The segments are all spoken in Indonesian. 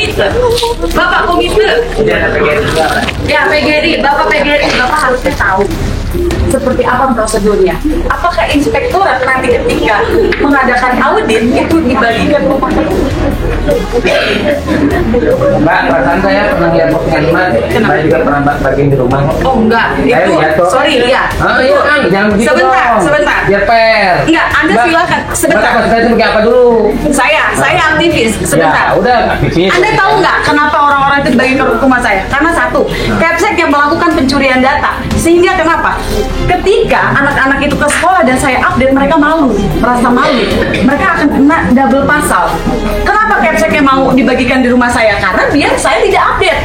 komite. Bapak komite. Ya, PGRI. Bapak PGRI. Bapak harusnya tahu seperti apa prosedurnya. Apakah inspektorat nanti ketika mengadakan audit itu dibagikan rumah? Mbak, perasaan saya pernah lihat postingan Mbak. Saya juga pernah bagian di rumah. Oh enggak, itu sorry ya. Iya kan, jangan begitu Sebentar, dong. sebentar. Biar fair. Enggak, Anda Mbak, silakan. Sebentar. Mbak, saya sebagai apa dulu? Saya aktivis. Sebentar. Ya, udah aktivis. Anda tahu nggak kenapa orang-orang itu bagi ke rumah saya? Karena satu, Capsek yang melakukan pencurian data. Sehingga kenapa? Ketika anak-anak itu ke sekolah dan saya update, mereka malu, merasa malu. Mereka akan kena double pasal. Kenapa Capseknya mau dibagikan di rumah saya? Karena biar saya tidak update.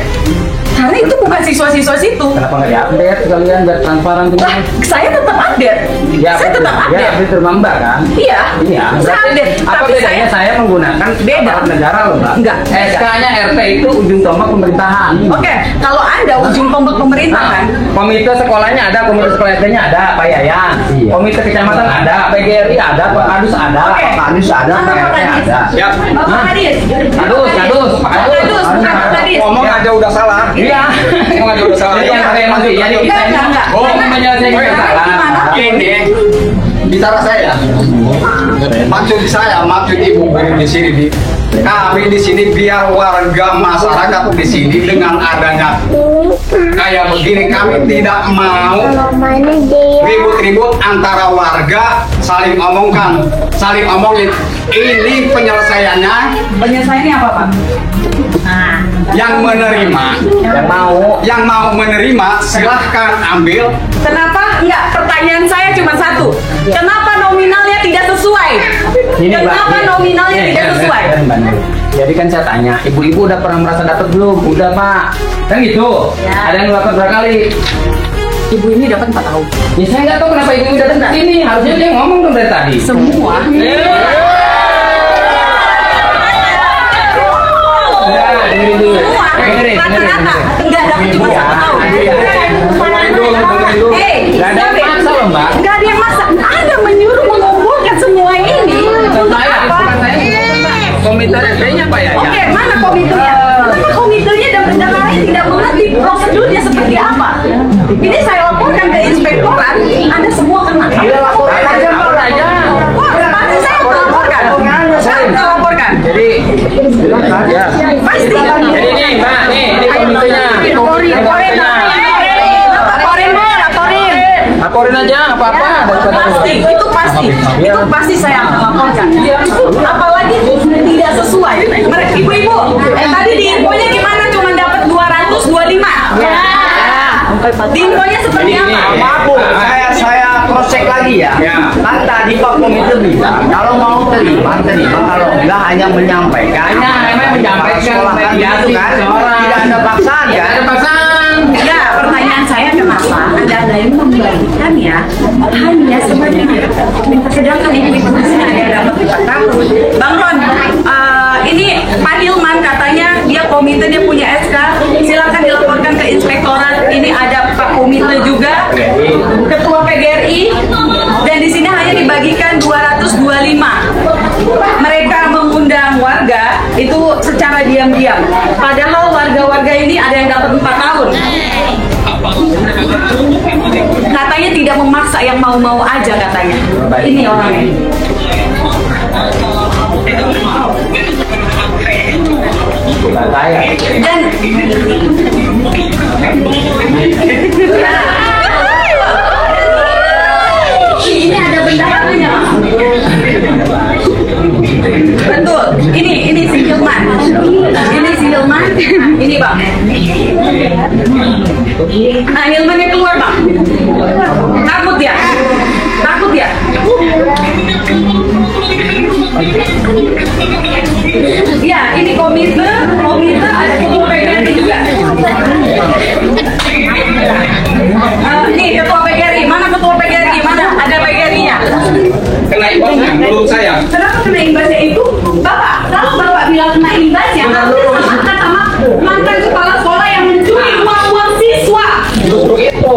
Karena itu bukan siswa-siswa situ. Kenapa nggak diupdate sekalian biar transparan tuh? Lah, saya tetap update. Ya, Saya tetap Ya, update. update rumah Mbak kan? Iya. Iya. Saya Berarti update. apa Tapi bedanya saya menggunakan Beda. aparat negara loh Mbak? Enggak. SK-nya RT itu ujung tombak pemerintahan. Oke, kalau Anda ujung tombak pemerintahan, Komite sekolahnya ada, komite sekolah RT-nya ada, Pak Yayan. Iya. Komite kecamatan ada, PGRI ada, Pak Kadus ada, Oke. Pak Kadus ada, Pak Mana Pak RT Kadis? ada. Ya. Bapak Kadis. Kadus, Pak Pak Kadus. Kadus, bukan Pak Kadis. Ngomong aja udah salah. Iya. Ngomong aja udah salah. Jadi yang saya masih, jadi Enggak. oh, menyelesaikan masalah. Ini bicara saya. Maksud saya, maksud ibu di sini kami di sini biar warga masyarakat di sini dengan adanya kayak begini kami tidak mau ribut-ribut antara warga saling omongin ini penyelesaiannya Penyelesaiannya apa, Pak? yang menerima yang mau menerima silahkan ambil. Kenapa? Enggak, pertanyaan saya cuma satu. Kenapa nominalnya tidak sesuai? Kenapa nominalnya tidak sesuai? Jadi kan saya tanya, ibu-ibu udah pernah merasa dapat belum? Udah Pak, kan gitu. Ya. Ada yang dapat berapa kali? Ibu ini dapat 4 tahun. Ya saya nggak tahu kenapa ibu datang ke sini. Harusnya dia ngomong dong dari tadi. Semua. Ya, dengerin dulu. Semua. Dengerin. Rata-rata enggak dapat cuma 1 tahun. Nggak ada yang maksa loh Mbak. Enggak ada yang maksa. Anda menyuruh mengumpulkan semua ini. Untuk Saya, apa? bukan saya. Komite RT-nya Pak ya. Oke, mana komitenya? Kenapa komitenya dan bendahara tidak mengerti prosedurnya seperti apa? Ini saya laporkan ke inspektorat, Anda semua kena. Lapor aja Mbak aja. Wah, pasti saya akan laporkan. Saya akan laporkan. Jadi, ya. Pasti. Jadi ini Mbak, nih ini komitenya. Laporin aja apa-apa. Pasti, itu pasti saya akan laporkan. Apalagi tidak sesuai. Ibu-ibu, tadi di infonya gimana? Cuma dapat 225. Ya. Di infonya seperti apa? Maaf Bu, saya cross check lagi ya. Kan tadi Pak Komite bilang kalau mau terima, kalau enggak hanya menyampaikan. Hanya menyampaikan sekolah kan gitu kan. Tidak ada paksaan Ya, kan. ada paksaan. Ya, pertanyaan saya kenapa ada yang membagikan ya hanya sebagian. Sedangkan ibu-ibu di sini ada yang dapat 4 tahun. Bang Ron, ini Pak Hilman katanya dia komite, dia punya SK. Silakan dilaporkan ke inspektorat. Ini ada Pak Komite juga, Ketua PGRI, dan di sini hanya dibagikan 225. Mereka mengundang warga itu secara diam-diam. Padahal warga-warga ini ada yang dapat 4 tahun. Katanya tidak memaksa, yang mau-mau aja katanya. Ini orangnya. Bukan saya. Dan ini ada bendaharanya. Betul. Ini si Hilman. Ini si Hilman. Ini Bang. Nah, Hilmannya keluar Bang. Takut ya? Takut ya? Ya, ini komite ada ketua PGRI juga. Nih ketua PGRI, mana ketua PGRI? Mana ada PGRI-nya? Kena imbasnya menurut saya. Kenapa kena imbasnya itu? Bapak, kalau Bapak bilang kena imbasnya, harusnya sama mantan kepala sekolah yang mencuri uang siswa. Justru itu.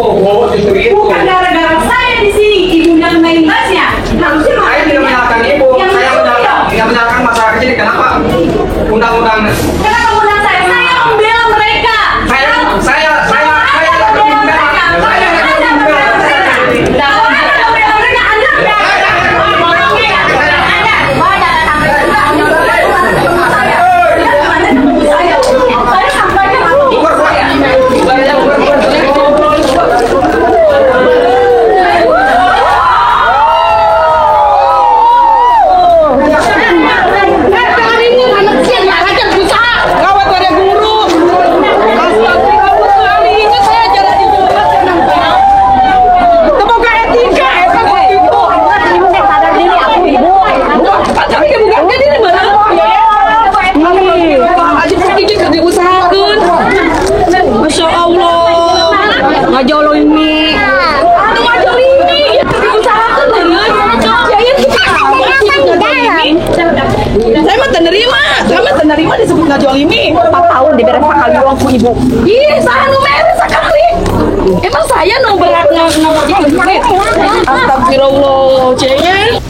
Bukan gara-gara saya di sini, ibunya kena imbasnya. Harusnya Saya tidak menyalahkan ibu. Yang Saya mencuri dong. tidak menyalahkan masyarakat ini. Kenapa? Undang-undang Kenapa undang ibu. Ih, saya numeris sekali. Emang saya no berat nggak? Astagfirullah, cengeng.